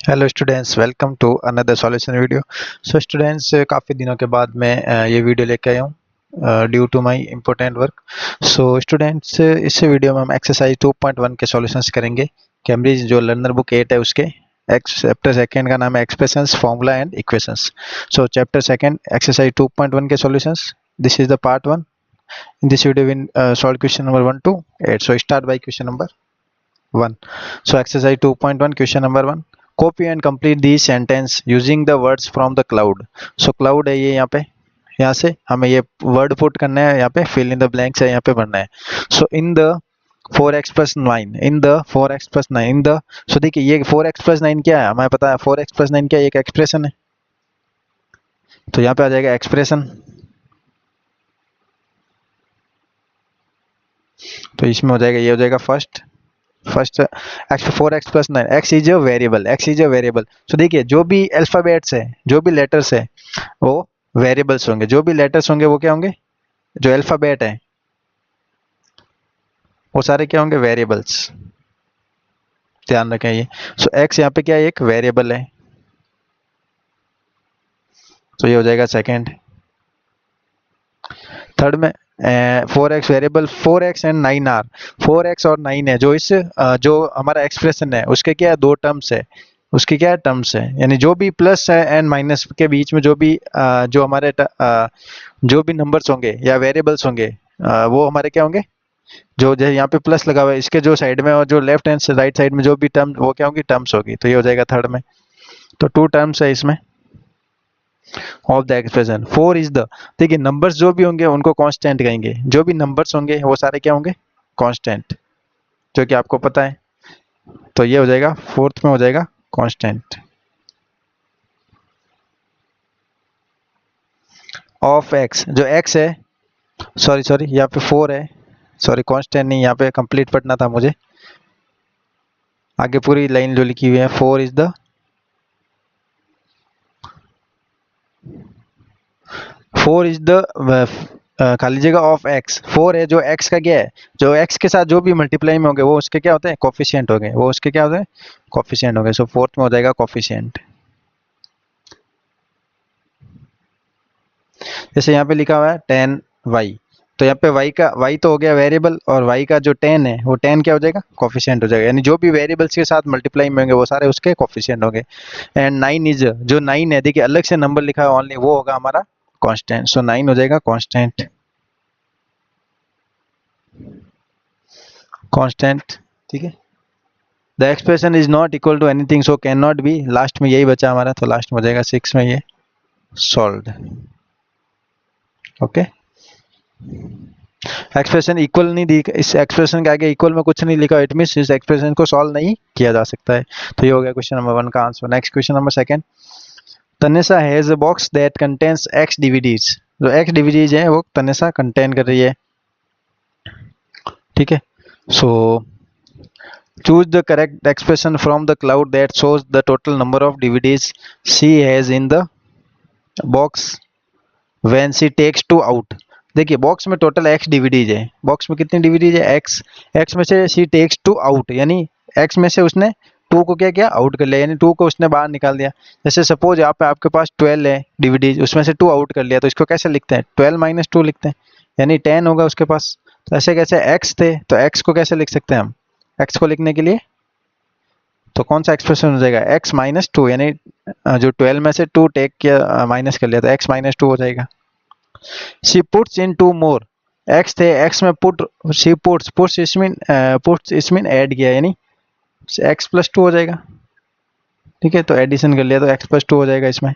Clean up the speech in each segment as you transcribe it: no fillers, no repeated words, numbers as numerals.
Hello students, welcome to another solution video. So students, काफ़ी दिनों के बाद मैं ये वीडियो लेके आया हूँ due to my important work. So students, इस वीडियो में हम एक्सरसाइज 2.1 के सॉल्यूशंस करेंगे। कैम्ब्रिज जो लर्नर बुक 8 है उसके चैप्टर सेकंड का नाम है expressions, formula and equations. So chapter second exercise 2.1 के solutions, this is the part 1। in this video we solve question number 1 to 8. So start by question number 1. So exercise 2.1 question number 1. Copy and complete these sentence using the words from the cloud. So cloud है ये, यहाँ से हमें ये word put करना है, यहाँ पे fill in the blanks है, यहाँ पे भरना है। So in the 4x plus 9, in the 4x plus 9, in the, so देखिए ये 4x plus 9 क्या है, हमें पता है 4x plus 9 क्या है, एक एक्सप्रेशन है। तो यहाँ पे आ जाएगा एक्सप्रेशन। तो इसमें हो जाएगा, ये हो जाएगा first x 4x plus 9, x is a variable, x is a variable. तो देखिए जो भी अल्फाबेट्स है, जो भी लेटर्स है, वो वेरिएबल्स होंगे। जो भी लेटर्स होंगे वो क्या होंगे, जो अल्फाबेट है वो सारे क्या होंगे, वेरिएबल्स। ध्यान रखें ये। सो एक्स यहाँ पे क्या है, एक वेरिएबल है। तो ये हो जाएगा सेकेंड। थर्ड में 4x variable, 4x and 9 are, 4x और 9 है जो इस जो हमारा एक्सप्रेशन है उसके क्या है, दो टर्म्स है। उसके क्या है, टर्म्स है, यानी जो भी प्लस है एंड माइनस के बीच में जो भी जो हमारे जो भी नंबर्स होंगे या वेरिएबल्स होंगे, वो हमारे क्या होंगे, जो जैसे यहाँ पे प्लस लगा हुआ है इसके जो साइड में और जो लेफ्ट एंड राइट साइड में जो भी टर्म, वो क्या होंगी, टर्म्स होगी। तो ये हो जाएगा थर्ड में। तो टू टर्म्स है इसमें of the expression. Four is the, देखिए नंबर्स जो भी होंगे उनको कांस्टेंट कहेंगे। जो भी नंबर्स होंगे वो सारे क्या होंगे, कांस्टेंट, जो कि आपको पता है। तो ये हो जाएगा फोर्थ में, हो जाएगा कांस्टेंट ऑफ एक्स। जो एक्स है, सॉरी सॉरी यहाँ पे फोर है, सॉरी कांस्टेंट नहीं, यहाँ पे कंप्लीट पढ़ना था मुझे। आगे पूरी लाइन जो लिखी हुई है, four is the, four is the खाली जगह ऑफ एक्स। फोर है जो एक्स का क्या है, जो एक्स के साथ जो भी मल्टीप्लाई में होंगे वो उसके क्या होते हैं, कोफिशिएंट हो गए, वो उसके क्या होते हैं, कोफिशिएंट हो गए। सो फोर्थ में हो जाएगा कोफिशिएंट। जैसे यहाँ पे लिखा हुआ है 10y, तो यहाँ पे y का, y तो हो गया वेरिएबल, और y का जो 10 है वो 10 क्या हो जाएगा, कोफिशिएंट हो जाएगा। यानी जो भी वेरिएबल्स के साथ मल्टीप्लाई में होंगे वो सारे उसके कोफिशिएंट होंगे। एंड 9 इज, जो 9 है, देखिए अलग से नंबर लिखा है ओनली, वो होगा हमारा कांस्टेंट। सो 9 हो जाएगा कांस्टेंट, कांस्टेंट। ठीक है। The expression is not equal to anything so can not be, last में यही बचा हमारा, तो लास्ट में हो जाएगा 6 में ये सॉल्व्ड। ओके। एक्सप्रेशन इक्वल नहीं दी, इस एक्सप्रेशन के आगे इक्वल में कुछ नहीं लिखा, इट मींस इस एक्सप्रेशन को सॉल्व नहीं किया जा सकता है। तो ये हो गया क्वेश्चन नंबर 1 का answer. Next question number 2। Tanisha has a box that contains x DVDs. जो एक्स डीवीडीज है वो तनिषा कंटेन कर रही है। ठीक है। सो choose the correct expression from the cloud that shows the total number of DVDs she has in the box when she takes two out। देखिए box में टोटल एक्स डीवीडीज है, बॉक्स में कितनी डीवीडीज है, एक्स। एक्स में से she takes to out, यानी x में से उसने टू को क्या किया, आउट कर लिया, यानी टू को उसने बाहर निकाल दिया। जैसे सपोज यहाँ पे आपके पास 12 है डीवीडीज, उसमें से टू आउट कर लिया, तो इसको कैसे लिखते हैं, 12 माइनस टू लिखते हैं, यानी 10 होगा उसके पास। तो ऐसे कैसे, एक्स थे तो एक्स को कैसे लिख सकते हैं हम, एक्स को लिखने के लिए तो कौन सा एक्सप्रेशन हो जाएगा, एक्स माइनस टू, यानी जो 12 में से टू टेक किया, माइनस कर लिया, तो एक्स माइनस टू हो जाएगा। She puts in two more, x थे, एक्स में पुट, शी पुट्स, पुट्स इसमें ऐड किया, यानी एक्स प्लस टू हो जाएगा। ठीक है, तो एडिशन कर लिया तो एक्स प्लस टू हो जाएगा इसमें।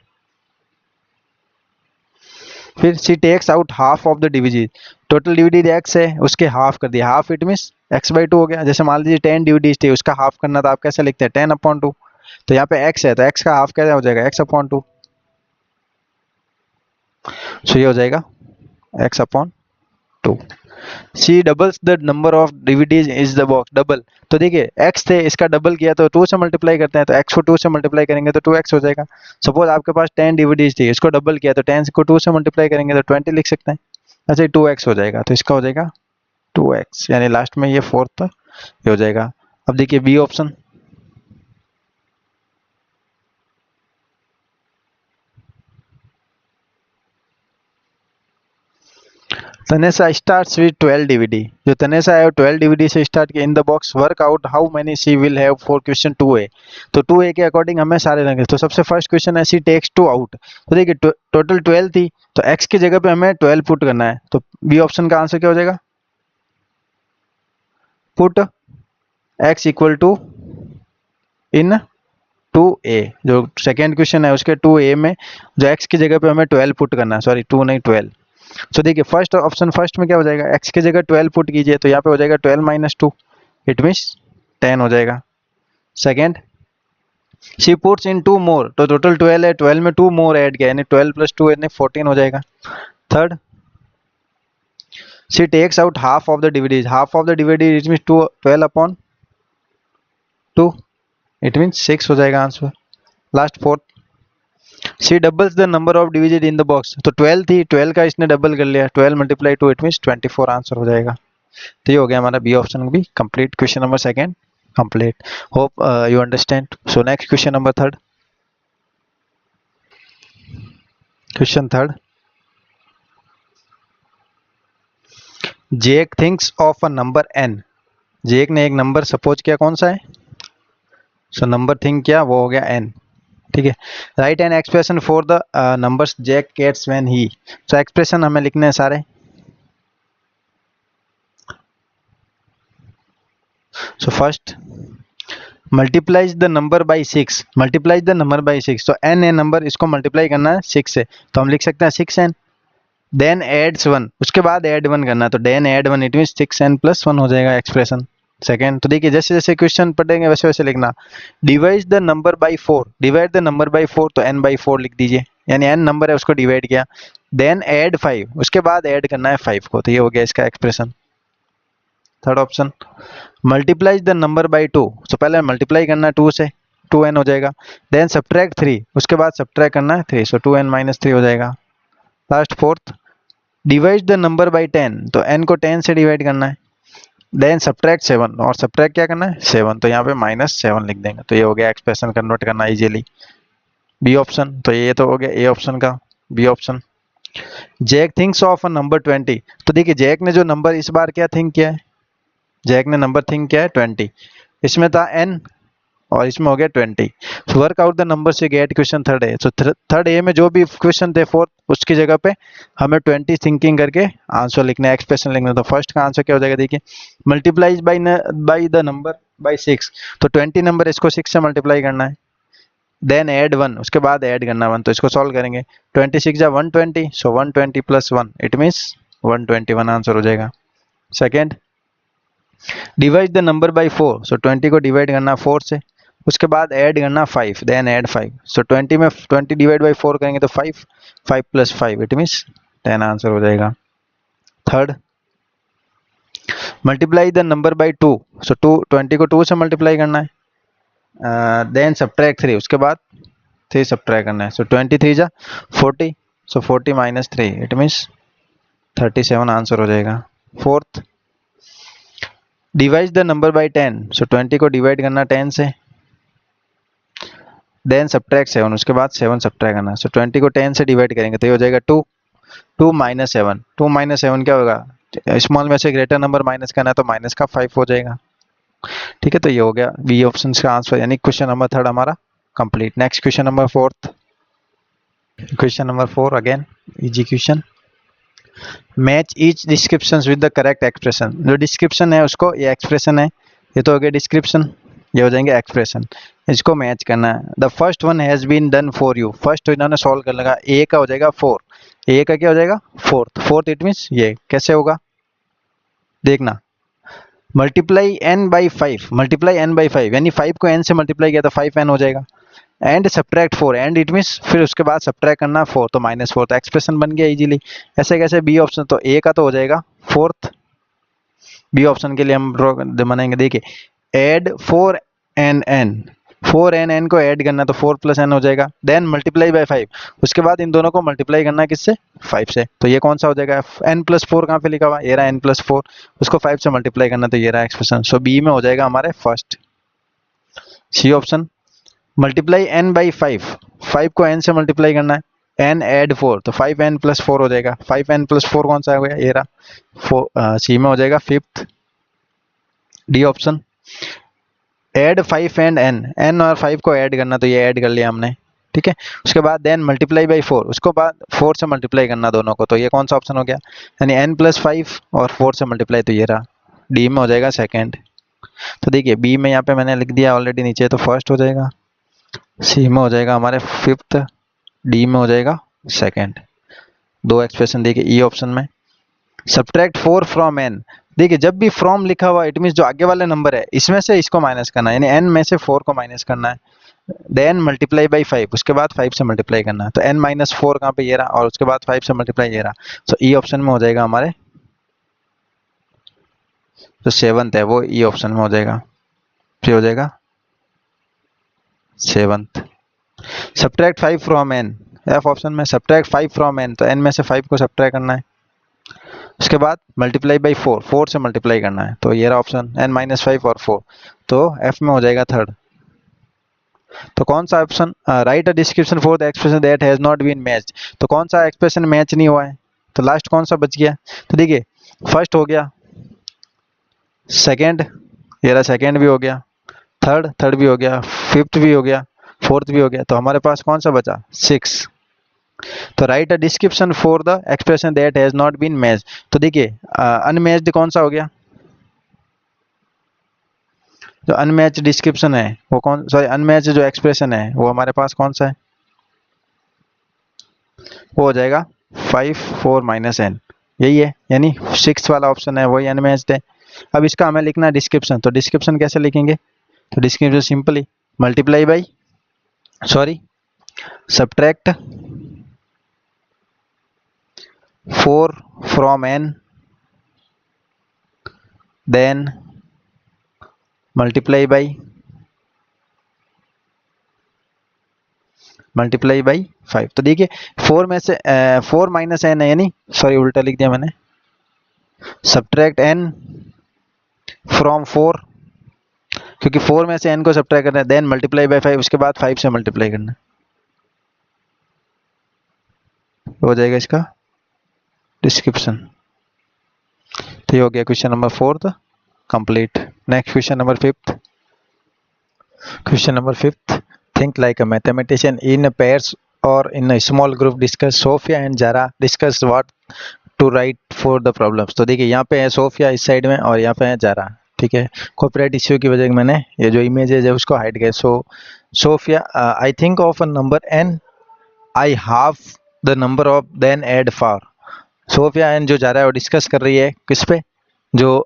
फिर C takes out half of the DVD, total DVD X है उसके हाफ कर दिया, half it means X by two हो गया। जैसे मान लीजिए 10 डीवीडीज थी, उसका हाफ करना था, आप कैसे लिखते हैं, 10/2। तो यहाँ पे एक्स है तो एक्स का हाफ कैसे हो जाएगा, x/2। सो ये हो जाएगा x/2। She doubles the number of DVDs is the box, double. तो देखिए एक्स थे, इसका डबल किया तो 2 से मल्टीप्लाई करते हैं, तो एक्स को 2 से मल्टीप्लाई करेंगे तो 2x हो जाएगा। सपोज आपके पास 10 डीवीडीज थी, इसको डबल किया तो 10 को 2 से मल्टीप्लाई करेंगे तो 20 लिख सकते हैं। ऐसे 2x हो जाएगा, तो इसका हो जाएगा 2x, यानी लास्ट में ये फोर्थ ये हो जाएगा। अब देखिए बी ऑप्शन, तनेसा स्टार्ट्स विद 12 डीवीडी, जो तनेसा है 12 डीवीडी से स्टार्ट किया। In the box work out how many she will have for question 2A। तो 2A के अकॉर्डिंग हमें सारे रंगे। तो सबसे फर्स्ट क्वेश्चन है शी टेक्स 2 आउट। तो देखिए टोटल 12 थी, तो x की जगह पे हमें 12 पुट करना है। तो बी ऑप्शन का आंसर क्या हो जाएगा, put x equal to in 2A। जो सेकेंड क्वेश्चन है उसके 2A में जो x की जगह पे हमें 12 पुट करना है, सॉरी 2 नहीं 12। तो देखिए फर्स्ट ऑप्शन, फर्स्ट में क्या हो जाएगा, x की जगह 12 पुट कीजिए, तो यहाँ पे हो जाएगा 12 माइनस 2, इट मीन्स 10 हो जाएगा। सेकेंड, शी पुट्स इन 2 मोर, तो टोटल 12 है, 12 में 2 मोर ऐड किया, यानी 12 प्लस 2 यानी 14 हो जाएगा। Third, she takes out half of the DVDs, half of the DVDs it means 12 upon 2, it means 6 हो जाएगा answer. Last fourth, she doubles the number of divided in the box, तो 12 थी, 12 का इसने डबल कर लिया, 12 मल्टीप्लाई 2 इट मीन्स 24 आंसर हो जाएगा। तो ये हो गया हमारा बी ऑप्शन भी complete. Question number second complete. Hope you understand. So next question number third. Question third, Jake thinks of a number n। जेक ने एक नंबर सपोज किया, कौन सा है, सो नंबर थिंक किया, वो हो गया n। ठीक है, write an expression for the numbers Jack gets when he. So expression हमें लिखने हैं सारे। So first, multiplies the number by 6, multiplies the number by 6, तो n है नंबर, इसको मल्टीप्लाई करना है 6 से, तो हम लिख सकते हैं 6n। देन एड्स 1, उसके बाद ऐड 1 करना है, तो then add 1 it means 6n plus 1 हो जाएगा एक्सप्रेशन सेकेंड। तो देखिए जैसे जैसे क्वेश्चन पढ़ेंगे वैसे वैसे लिखना। Divide the number by 4, divide the number by 4, तो n बाई 4 लिख दीजिए, यानी n नंबर है उसको डिवाइड किया। देन ऐड 5, उसके बाद ऐड करना है 5 को, तो ये हो गया इसका expression. Third option, multiplies the number by 2, तो पहले मल्टीप्लाई करना है 2 से, 2n हो जाएगा। देन सब्ट्रैक्ट 3, उसके बाद सब्ट्रैक्ट करना है 3, सो 2n माइनस 3 हो जाएगा। Last fourth, divide the number by 10, तो n को 10 से डिवाइड करना है। देन सब्ट्रैक्ट 7, और सब्ट्रैक्ट क्या करना है 7, तो यहाँ पे -7 लिख देंगे, तो ये हो गया एक्सप्रेशन कन्वर्ट करना इजीली। बी ऑप्शन, तो ये तो हो गया ए ऑप्शन का B option. Jack thinks of a number 20, तो देखिए जैक ने जो नंबर इस बार क्या थिंक किया है, जैक ने नंबर थिंक किया है 20, इसमें था n और इसमें हो गया 20। वर्क आउट द नंबर से गेट क्वेश्चन थर्ड है। सो थर्ड ए में जो भी क्वेश्चन थे फोर्थ, उसकी जगह पे हमें 20 थिंकिंग करके आंसर लिखना है, एक्सप्रेशन लिखना है। तो फर्स्ट का आंसर क्या हो जाएगा, देखिए multiplies by the number by 6, तो 20 नंबर इसको 6 से मल्टीप्लाई करना है। देन ऐड 1, उसके बाद ऐड करना 1, तो इसको सॉल्व करेंगे, 26 जा 120, सो 120 प्लस 1 इट मीन्स 121 आंसर हो जाएगा। Second, divide the number by 4, सो 20 को डिवाइड करना 4 से, उसके बाद ऐड करना 5, देन ऐड 5, सो 20 में 20 डिवाइड बाई 4 करेंगे तो 5, 5 प्लस 5 इट मीन्स 10 आंसर हो जाएगा। Third, multiply the number by 2, सो 20 को 2 से मल्टीप्लाई करना है, देन सब्ट्रैक्ट 3, उसके बाद 3 सब्ट्रैक्ट करना है, सो 23 जा 40, सो 40 माइनस 3 इट मीन्स 37 आंसर हो जाएगा। Fourth, divide the number by 10, सो 20 को डिवाइड करना 10 से, देन सब्ट्रैक्ट 7, उसके बाद 7 सब्ट्रैक्ट करना, सो 20 को 10 से डिवाइड करेंगे तो ये हो जाएगा 2, 2 माइनस 7, 2 माइनस 7 क्या होगा, स्मॉल में से ग्रेटर नंबर माइनस करना है तो माइनस का 5 हो जाएगा। ठीक है, तो ये हो गया बी ऑप्शन का आंसर, यानी क्वेश्चन नंबर थर्ड हमारा complete. Next question number fourth. Question number 4 again easy question. Match each description with the correct expression, जो डिस्क्रिप्शन है उसको, ये एक्सप्रेशन है, ये तो हो गया डिस्क्रिप्शन, ये हो जाएंगे एक्सप्रेशन, इसको मैच करना है। The first one has been done for you, first तो इन्होंने सॉल्व कर लगा, ए का हो जाएगा 4, ए का क्या हो जाएगा फोर्थ इट मीन्स ये कैसे होगा, देखना, multiply n by 5, multiply n by 5 यानी 5 को n से मल्टीप्लाई किया तो 5n हो जाएगा, and subtract 4, and it means फिर उसके बाद सब्ट्रैक्ट करना 4, तो -4, तो एक्सप्रेशन बन गया इजीली। ऐसे कैसे, बी ऑप्शन, तो ए का तो हो जाएगा फोर्थ, बी ऑप्शन के लिए हम बनाएंगे, देखिए एड 4n, 4n को ऐड करना तो 4 प्लस n हो जाएगा, देन मल्टीप्लाई बाय 5, उसके बाद इन दोनों को मल्टीप्लाई करना किससे, 5 से, तो ये कौन सा हो जाएगा, n प्लस 4 कहाँ पे लिखा हुआ, ये रहा n प्लस 4, उसको 5 से मल्टीप्लाई करना, तो ये रहा एक्सप्रेशन। सो बी में हो जाएगा हमारे first. C option, multiply n by 5, 5 को n से मल्टीप्लाई करना है, n ऐड 4, तो 5n प्लस 4 हो जाएगा। 5n प्लस 4 कौन सा हो गया, ये रहा सी में हो जाएगा fifth, D option. Add 5 and n और 5 को ऐड करना, तो ये ऐड कर लिया हमने, ठीक है। उसके बाद देन मल्टीप्लाई बाई 4, उसको बाद 4 से मल्टीप्लाई करना दोनों को, तो ये कौन सा ऑप्शन हो गया, यानी n प्लस 5 और 4 से मल्टीप्लाई, तो ये रहा, डी में हो जाएगा सेकेंड। तो देखिए बी में यहाँ पे मैंने लिख दिया ऑलरेडी नीचे, तो फर्स्ट हो जाएगा, सी में हो जाएगा हमारे फिफ्थ, डी में हो जाएगा सेकेंड। दो एक्सप्रेशन देखिए ई ऑप्शन में। सब्ट्रैक्ट 4 फ्रॉम n, देखिए जब भी फ्रॉम लिखा हुआ इट मीन जो आगे वाले नंबर है इसमें से इसको माइनस करना है, यानी n में से 4 को माइनस करना है। देन मल्टीप्लाई बाई 5, उसके बाद 5 से मल्टीप्लाई करना है, तो n माइनस 4 कहाँ पे, ये रहा, और उसके बाद 5 से मल्टीप्लाई ये रहा, तो ई ऑप्शन में हो जाएगा हमारे, जो सेवंथ है वो ई ऑप्शन में हो जाएगा, फिर हो जाएगा seventh. Subtract 5 from n, F option में सब्ट्रैक्ट 5 फ्रॉम n, तो n में से 5 को सब्ट्रैक्ट करना है। उसके बाद मल्टीप्लाई बाई 4, 4 से मल्टीप्लाई करना है, तो ये रहा ऑप्शन n माइनस 5 और 4, तो f में हो जाएगा थर्ड। तो कौन सा option, write a description for the expression that has not been matched, तो कौन सा एक्सप्रेशन मैच नहीं हुआ है, तो लास्ट कौन सा बच गया, तो देखिए फर्स्ट हो गया, सेकेंड, ये रहा सेकेंड भी हो गया, थर्ड भी हो गया, फिफ्थ भी हो गया, फोर्थ भी हो गया, तो हमारे पास कौन सा बचा, 6। तो write a description for the expression that has not been matched, तो देखिए अनमैच्ड कौन सा हो गया, जो अनमैच डिस्क्रिप्शन है वो कौन, सॉरी अनमैच जो एक्सप्रेशन है वो हमारे पास कौन सा है, वो हो जाएगा 5 4 माइनस n, यही है, यानी 6 वाला ऑप्शन है वही अनमैच्ड है। अब इसका हमें लिखना है डिस्क्रिप्शन, तो डिस्क्रिप्शन कैसे लिखेंगे, तो description simply multiply by, sorry subtract 4 from n, then multiply by 5, तो देखिए 4 में से 4 माइनस n है, यानी सॉरी उल्टा लिख दिया मैंने, सब्ट्रैक्ट n फ्रॉम 4, क्योंकि 4 में से n को सब्ट्रैक्ट करना है, देन मल्टीप्लाई बाई 5, उसके बाद 5 से मल्टीप्लाई करना है, हो जाएगा इसका डिस्क्रिप्शन। तो ये हो गया question number 4 complete. Next question number 5। Question number 5th. Think like a mathematician in a pairs or in a small group. Discuss Sophia and Zara discuss what to write for the problems. तो देखिए यहाँ पे है Sophia इस side में और यहाँ पे है जारा, ठीक है। कॉपीराइट इश्यू की वजह से मैंने ये जो इमेजेस है उसको हाइड किया। So Sophia, I think of a number n, I half the number of, then add four. Sophia and जो जारा है वो डिस्कस कर रही है किस पे, जो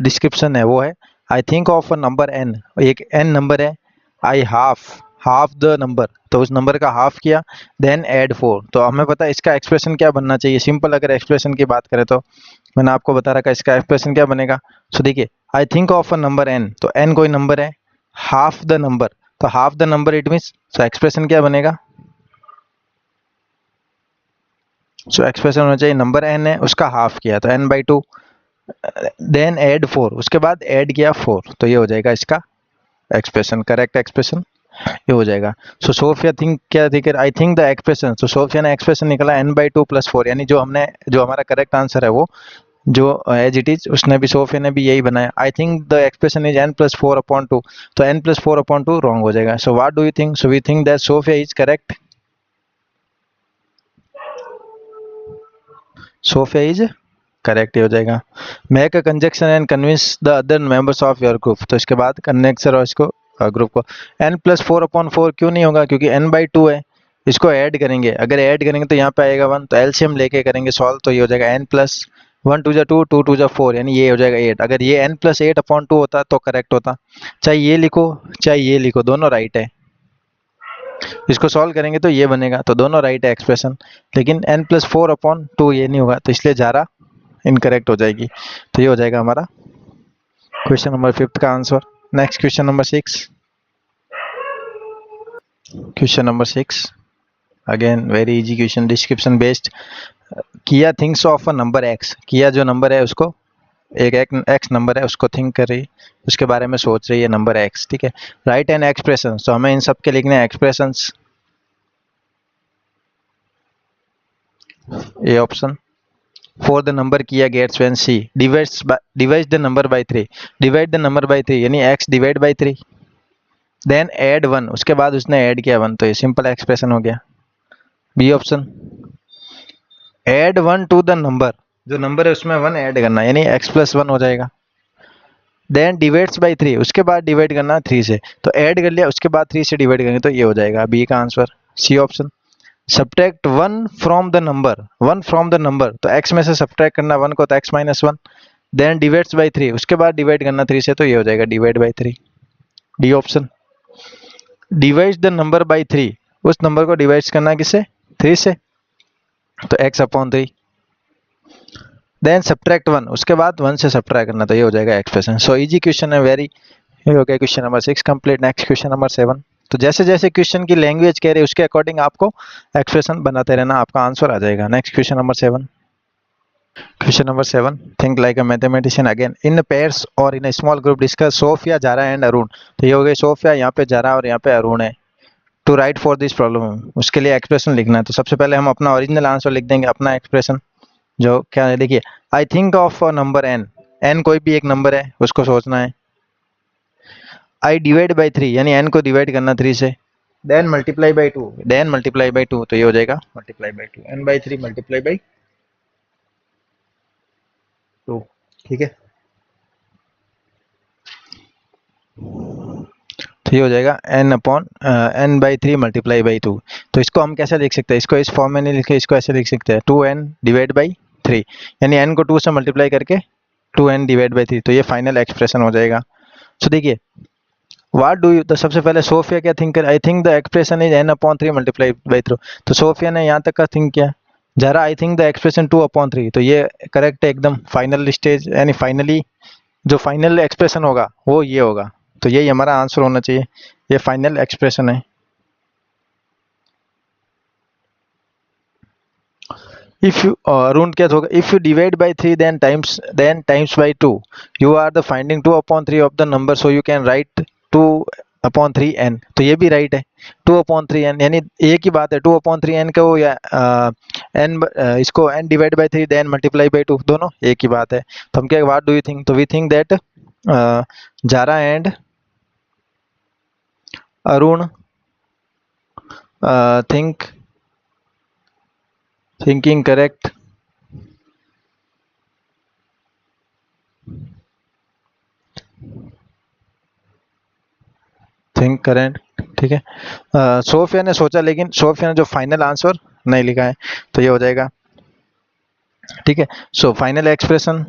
डिस्क्रिप्शन है वो है आई think of a number n, एक n नंबर है, आई हाफ द नंबर, तो उस नंबर का हाफ किया, देन ऐड 4। तो हमें पता है इसका एक्सप्रेशन क्या बनना चाहिए। सिंपल अगर एक्सप्रेशन की बात करें तो मैंने आपको बता रखा इसका एक्सप्रेशन क्या बनेगा। सो देखिए I think of a number n, तो n कोई नंबर है, हाफ द नंबर, तो half the number it means, so expression क्या बनेगा, सो एक्सप्रेशन होना चाहिए नंबर n है उसका हाफ किया तो n/2, देन ऐड 4, उसके बाद ऐड किया 4, तो ये हो जाएगा इसका एक्सप्रेशन, करेक्ट एक्सप्रेशन ये हो जाएगा। सो सोफिया थिंक क्या थी, आई थिंक द एक्सप्रेशन, तो सोफिया ने एक्सप्रेशन निकला n/2 + 4, यानी जो हमारा करेक्ट आंसर है वो जो एज इट इज उसने भी, सोफिया ने भी यही बनाया। I think the expression is n + 4/2, तो n + 4/2 रॉन्ग हो जाएगा। So what do you think, so we think that Sophia is correct, Sophia is correct हो जाएगा। Make a conjunction and convince the other members of your group, तो इसके बाद कन्वेक्सर और इसको ग्रुप को, n + 4/4 क्यों नहीं होगा, क्योंकि n/2 है, इसको ऐड करेंगे, अगर ऐड करेंगे तो यहाँ पे आएगा 1, तो एलसीएम लेके करेंगे सॉल्व, तो ये हो जाएगा n + 1 2 2 2 2 4, यानी ये हो जाएगा 8। अगर ये n + 8/2 होता तो करेक्ट होता, चाहे ये लिखो चाहे ये लिखो दोनों राइट है। इसको सॉल्व करेंगे तो ये बनेगा, तो दोनों राइट है एक्सप्रेशन, लेकिन n + 4/2 ये नहीं होगा, तो इसलिए जारा इनकरेक्ट हो जाएगी। तो ये हो जाएगा हमारा क्वेश्चन नंबर 5 का answer. Next question number 6। Question number 6 again very easy question, description based. Kia thinks of a number x, Kia जो नंबर है उसको, एक x नंबर है उसको थिंक कर रही, उसके बारे में सोच रही है नंबर x, ठीक है। राइट एन एक्सप्रेशन, तो हमें इन सब के लिखने हैं expressions. A option. For the number Kia gets when she divides the number by 3, divide the number by 3 यानी x divide by 3, then add 1, उसके बाद उसने ऐड किया 1, तो ये सिंपल एक्सप्रेशन हो गया। B option. Add 1 to the number, जो नंबर है उसमें 1 ऐड करना यानी x प्लस 1 हो जाएगा। देन डिवाइड्स बाय 3, उसके बाद डिवाइड करना 3 से, तो ऐड कर लिया उसके बाद 3 से डिवाइड करेंगे तो ये हो जाएगा बी का answer. C option. Subtract 1 from the number, 1 from the number, तो x में से सब्ट्रैक्ट करना 1 को तो x minus 1, then divides by 3, उसके बाद डिवाइड करना 3 से, तो ये हो जाएगा divide by 3। D option. Divide the number by 3, उस नंबर को डिवाइड करना किससे, 3 से, तो x अपॉन 3, देन सब्ट्रैक्ट 1, उसके बाद 1 से सब्ट्रैक्ट करना, तो ये हो जाएगा एक्सप्रेशन। सो इजी क्वेश्चन है वेरी। ये हो गया question number 6 complete. Next question number 7। तो जैसे जैसे क्वेश्चन की लैंग्वेज कह रहे हैं उसके अकॉर्डिंग आपको एक्सप्रेशन बनाते रहना, आपका आंसर आ जाएगा। Next question number 7। Question number 7, think like a mathematician again in pairs और in small group discuss Sophia, Zara and Arun. तो ये हो गई सोफिया, यहाँ पे जारा और यहाँ पे अरुण है। To write for this problem, उसके लिए एक्सप्रेशन लिखना है। तो सबसे पहले हम अपना ओरिजिनल आंसर लिख देंगे, अपना एक्सप्रेशन जो क्या है देखिए। I think of number n, n कोई भी एक नंबर है उसको सोचना है। आई डिवाइड बाई 3 यानी एन को डिवाइड करना 3 से, then multiply by 2, then multiply by 2, तो ये हो जाएगा multiply by 2, n by 3 multiply by 2। ठीक है, तो ये हो जाएगा n upon n by 3 multiply by 2। तो इसको हम कैसे लिख सकते हैं, इसको इस फॉर्म में नहीं लिखे, इसको ऐसे लिख सकते हैं 2n डिवाइड बाई 3, यानी n को 2 से मल्टीप्लाई करके 2n डिवाइड बाई 3, तो ये फाइनल एक्सप्रेशन हो जाएगा। तो देखिए व्हाट डू यू, तो सबसे पहले सोफिया क्या थिंक कर, I think the expression is n upon 3 multiply by 3, तो सोफिया ने यहाँ तक का थिंक किया। जरा I think the expression 2 upon 3, तो ये करेक्ट है एकदम, फाइनल स्टेज यानी फाइनली जो फाइनल एक्सप्रेशन होगा वो ये होगा, तो यही हमारा आंसर होना चाहिए, ये फाइनल एक्सप्रेशन है। इफ यू अरुण क्या होगा, if you divide by 3 then times by 2, you are the finding 2 upon 3 of the number, so you can write 2 upon 3 n, तो ये भी राइट है 2 अपॉन 3 एन, यानी एक ही बात है 2 अपॉन 3 एन को या एन इसको n divide by 3 then multiply by 2, दोनों एक ही बात है। तो हम क्या, व्हाट डू यू थिंक, तो we think that Zara and Arun thinking correct, think current. ठीक है, सोफिया ने सोचा लेकिन सोफिया ने जो फाइनल आंसर नहीं लिखा है, तो ये हो जाएगा। ठीक है, so final expression,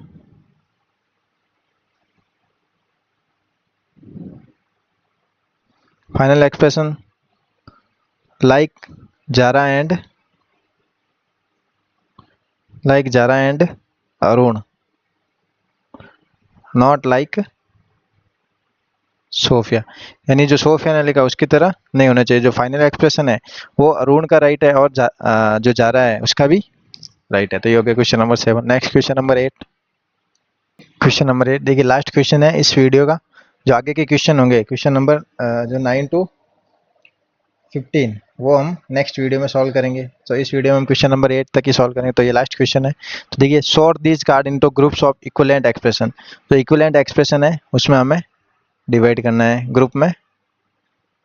final expression like Zara and Arun, not like Sophia, यानी जो सोफिया ने लिखा उसकी तरह नहीं होना चाहिए। जो फाइनल एक्सप्रेशन है वो अरुण का राइट है और जो जारा है उसका भी राइट है। तो ये हो गया question number 7। Next question number 8। Question number 8 देखिए, लास्ट क्वेश्चन है इस वीडियो का। जो आगे के क्वेश्चन होंगे, क्वेश्चन नंबर जो 9 टू 15, वो हम नेक्स्ट वीडियो में सॉल्व करेंगे। तो इस वीडियो में हम क्वेश्चन नंबर 8 तक ही सॉल्व करेंगे। तो ये लास्ट क्वेश्चन है। तो देखिए, sort these card into groups of equivalent expression, तो इक्विवेलेंट एक्सप्रेशन है उसमें हमें डिवाइड करना है ग्रुप में।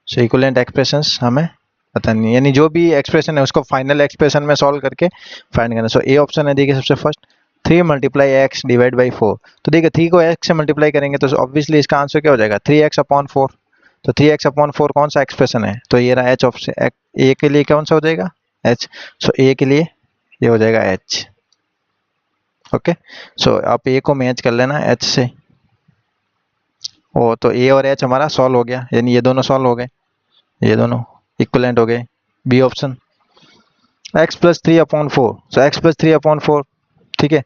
सो इक्विवेलेंट एक्सप्रेशंस हमें पता नहीं, यानी जो भी एक्सप्रेशन है उसको फाइनल एक्सप्रेशन में सॉल्व करके फाइंड करना। सो ए ऑप्शन है देखिए सबसे first 3 multiply x divide by 4। तो देखिए 3 को x से मल्टीप्लाई करेंगे तो ऑब्वियसली इसका आंसर क्या हो जाएगा 3x अपॉन 4। तो 3x अपॉन 4 कौन सा एक्सप्रेशन है, तो ये रहा एच ऑप्शन, ए के लिए कौन सा हो जाएगा h। सो ए के लिए ये हो जाएगा h। ओके, सो आप ए को मैच कर लेना h से, ओ तो ए और h हमारा सॉल्व हो गया, यानी ये दोनों सॉल्व हो गए, ये दोनों इक्वलेंट हो गए। B option x plus 3 upon 4, so x plus 3 upon 4। ठीक है,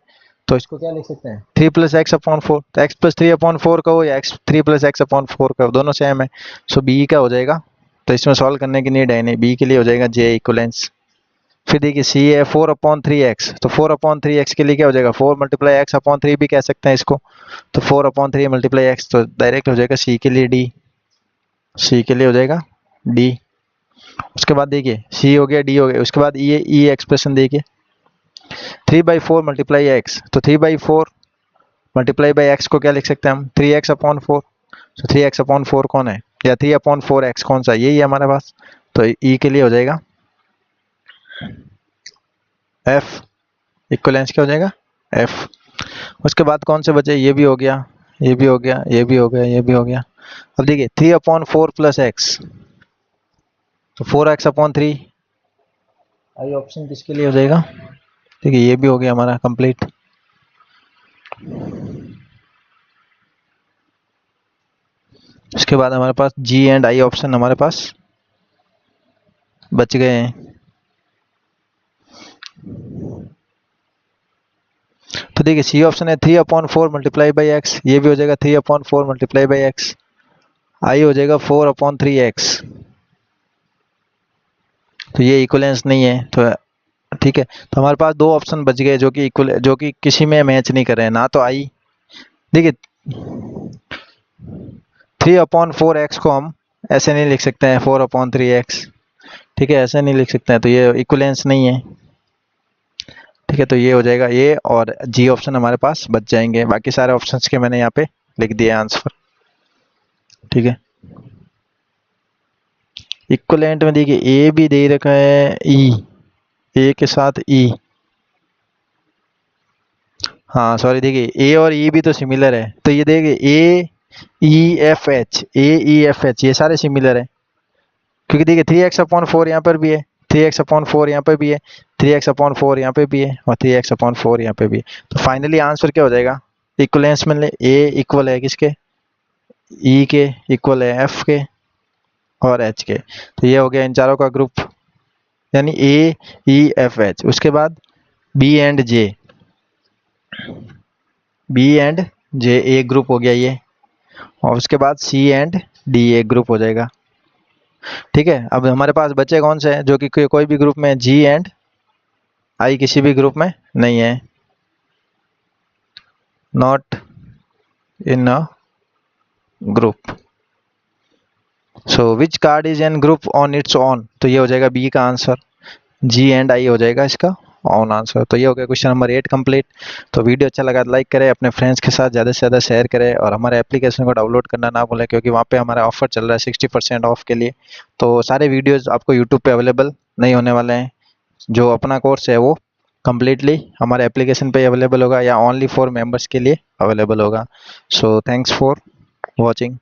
तो इसको क्या लिख सकते हैं 3 प्लस एक्स अपॉन 4, तो x प्लस 3 अपॉन 4 का हो या x 3 प्लस एक्स अपॉन 4 का हो, दोनों सेम है। सो बी का हो जाएगा, तो इसमें सॉल्व करने की नीड है नहीं, बी के लिए हो जाएगा जे इक्वलेंस। फिर देखिए सी है 4 अपॉन 3 एक्स, तो 4 अपॉन 3 एक्स के लिए क्या हो जाएगा 4 मल्टीप्लाई एक्स अपॉन 3 भी कह सकते हैं इसको, तो 4 अपॉन 3 मल्टीप्लाई एक्स, तो डायरेक्ट हो जाएगा सी के लिए डी, सी के लिए हो जाएगा डी। उसके बाद देखिए सी हो गया डी हो गया, उसके बाद ये ई एक्सप्रेशन देखिए, 3/4 मल्टीप्लाई एक्स, तो 3/4 मल्टीप्लाई बाई एक्स को क्या लिख सकते हैं हम, 3x/4। तो 3x/4 कौन है, या 3/4x कौन सा, यही है हमारे पास। तो ई के लिए हो जाएगा एफ, इक्वलेंस क्या हो जाएगा एफ। उसके बाद कौन से बचे, ये भी हो गया, ये भी हो गया, ये भी हो गया, ये भी हो गया। अब देखिए 3/4 प्लस एक्स, तो 4x/3, आई ऑप्शन किसके लिए हो जाएगा। देखिए ये भी हो गया हमारा कंप्लीट। इसके बाद हमारे पास जी एंड आई ऑप्शन हमारे पास बच गए हैं। तो देखिए सी ऑप्शन है 3/4 मल्टीप्लाई बाई एक्स, ये भी हो जाएगा 3/4 मल्टीप्लाई बाई एक्स। आई हो जाएगा 4/3x। तो ये इक्वलेंस नहीं है, तो ठीक है। तो हमारे पास दो ऑप्शन बच गए जो कि इक्वल, जो कि किसी में मैच नहीं कर रहे हैं, ना तो आई, देखिए 3/4x को हम ऐसे नहीं लिख सकते हैं 4/3x, ठीक है, ऐसे नहीं लिख सकते हैं, तो ये इक्वलेंस नहीं है, ठीक है। तो ये हो जाएगा ये, और जी ऑप्शन हमारे पास बच जाएंगे। बाकी सारे ऑप्शंस के मैंने यहाँ पे लिख दिए आंसर, ठीक है। इक्वलेंट में देखिए ए भी दे रखा है, ई, ए के साथ ई, हाँ सॉरी, देखिए ए और ई भी तो सिमिलर है, तो ये देखिए ए ई एफ एच, ए ई एफ एच, ये सारे सिमिलर है, क्योंकि देखिए 3x/4 यहाँ पर भी है, 3x/4 यहाँ पे भी है, 3x/4 यहाँ पे भी है, और 3x/4 यहाँ पे भी है। तो फाइनली आंसर क्या हो जाएगा, इक्वलेंस में ले, ए इक्वल है किसके, ई के, इक्वल है एफ के और एच के। तो ये हो गया इन चारों का ग्रुप, यानी ए ई एफ एच। उसके बाद B and J, B and J एक ग्रुप हो गया ये, और उसके बाद सी एंड डी एक ग्रुप हो जाएगा, ठीक है। अब हमारे पास बचे कौन से हैं, जो कि कोई भी ग्रुप में, जी एंड आई किसी भी ग्रुप में नहीं है, not in a group. So which card is an group on it's on, तो ये हो जाएगा बी का आंसर, जी एंड आई हो जाएगा इसका ऑन आंसर। तो ये हो गया क्वेश्चन नंबर 8 कंप्लीट। तो वीडियो अच्छा लगा तो लाइक करें, अपने फ्रेंड्स के साथ ज़्यादा से ज़्यादा शेयर करें, और हमारे एप्लीकेशन को डाउनलोड करना ना भूलें, क्योंकि वहाँ पे हमारा ऑफर चल रहा है 60% ऑफ के लिए। तो सारे वीडियोज़ आपको यूट्यूब पे अवेलेबल नहीं होने वाले हैं, जो अपना कोर्स है वो कम्प्लीटली हमारे एप्लीकेशन पे अवेलेबल होगा, या ओनली फॉर मेंबर्स के लिए अवेलेबल होगा। So thanks for watching.